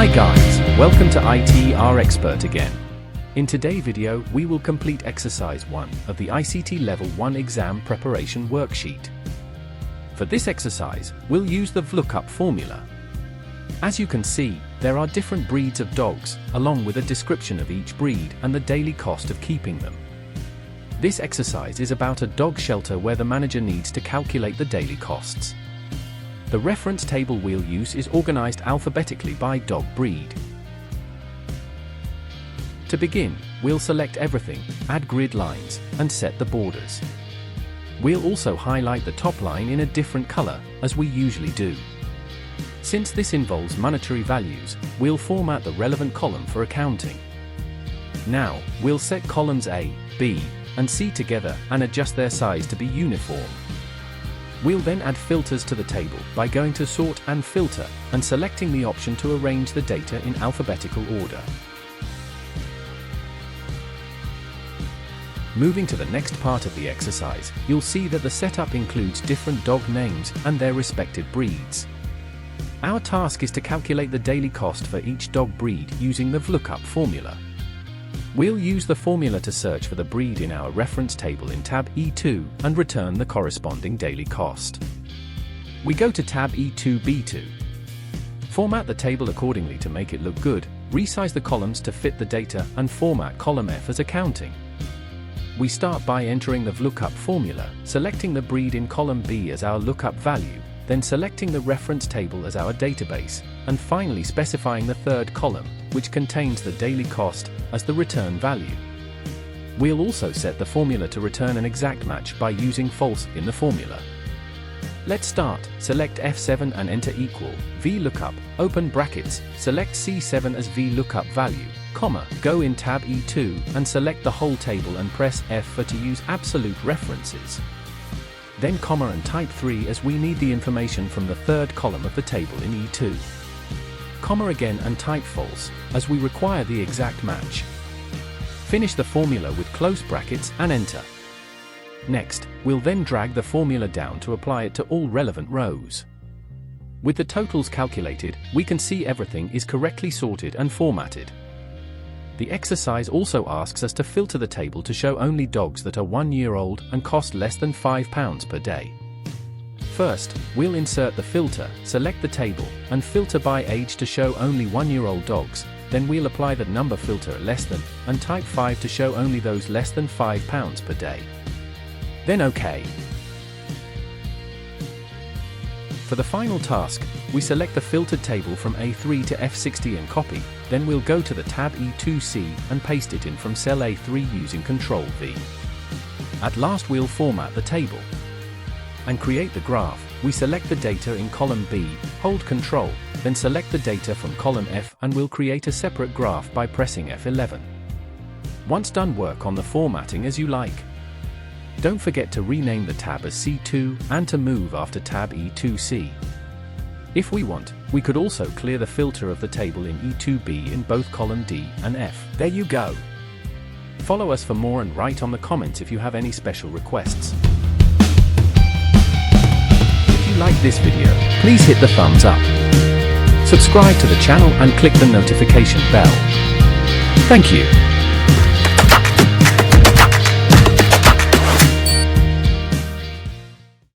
Hi guys, welcome to IT Expert again. In today's video, we will complete exercise 1 of the ICT Level 1 exam preparation worksheet. For this exercise, we'll use the vlookup formula. As you can see, there are different breeds of dogs, along with a description of each breed and the daily cost of keeping them. This exercise is about a dog shelter where the manager needs to calculate the daily costs. The reference table we'll use is organized alphabetically by dog breed. To begin, we'll select everything, add grid lines, and set the borders. We'll also highlight the top line in a different color, as we usually do. Since this involves monetary values, we'll format the relevant column for accounting. Now, we'll set columns A, B, and C together and adjust their size to be uniform. We'll then add filters to the table by going to Sort and Filter and selecting the option to arrange the data in alphabetical order. Moving to the next part of the exercise, you'll see that the setup includes different dog names and their respective breeds. Our task is to calculate the daily cost for each dog breed using the vlookup formula. We'll use the formula to search for the breed in our reference table in tab E2 and return the corresponding daily cost. We go to tab E2 B2. Format the table accordingly to make it look good, resize the columns to fit the data and format column F as accounting. We start by entering the vlookup formula, selecting the breed in column B as our lookup value, then selecting the reference table as our database, and finally specifying the third column, which contains the daily cost, as the return value. We'll also set the formula to return an exact match by using false in the formula. Let's start. Select F7 and enter equal, vlookup, open brackets, select C7 as vlookup value, comma, go in tab E2 and select the whole table and press F4 to use absolute references. Then comma and type 3 as we need the information from the third column of the table in E2. Comma again and type false, as we require the exact match. Finish the formula with close brackets and enter. Next, we'll then drag the formula down to apply it to all relevant rows. With the totals calculated, we can see everything is correctly sorted and formatted. The exercise also asks us to filter the table to show only dogs that are 1 year old and cost less than £5 per day. First, we'll insert the filter, select the table, and filter by age to show only 1 year old dogs. Then we'll apply the number filter less than, and type 5 to show only those less than £5 per day. Then OK. For the final task, we select the filtered table from A3 to F60 and copy, then we'll go to the tab E2C and paste it in from cell A3 using Ctrl-V. At last we'll format the table and create the graph. We select the data in column B, hold Ctrl, then select the data from column F and we'll create a separate graph by pressing F11. Once done, work on the formatting as you like. Don't forget to rename the tab as C2 and to move after tab E2C. If we want, we could also clear the filter of the table in E2B in both column D and F. There you go. Follow us for more and write on the comments if you have any special requests. If you like this video, please hit the thumbs up. Subscribe to the channel and click the notification bell. Thank you.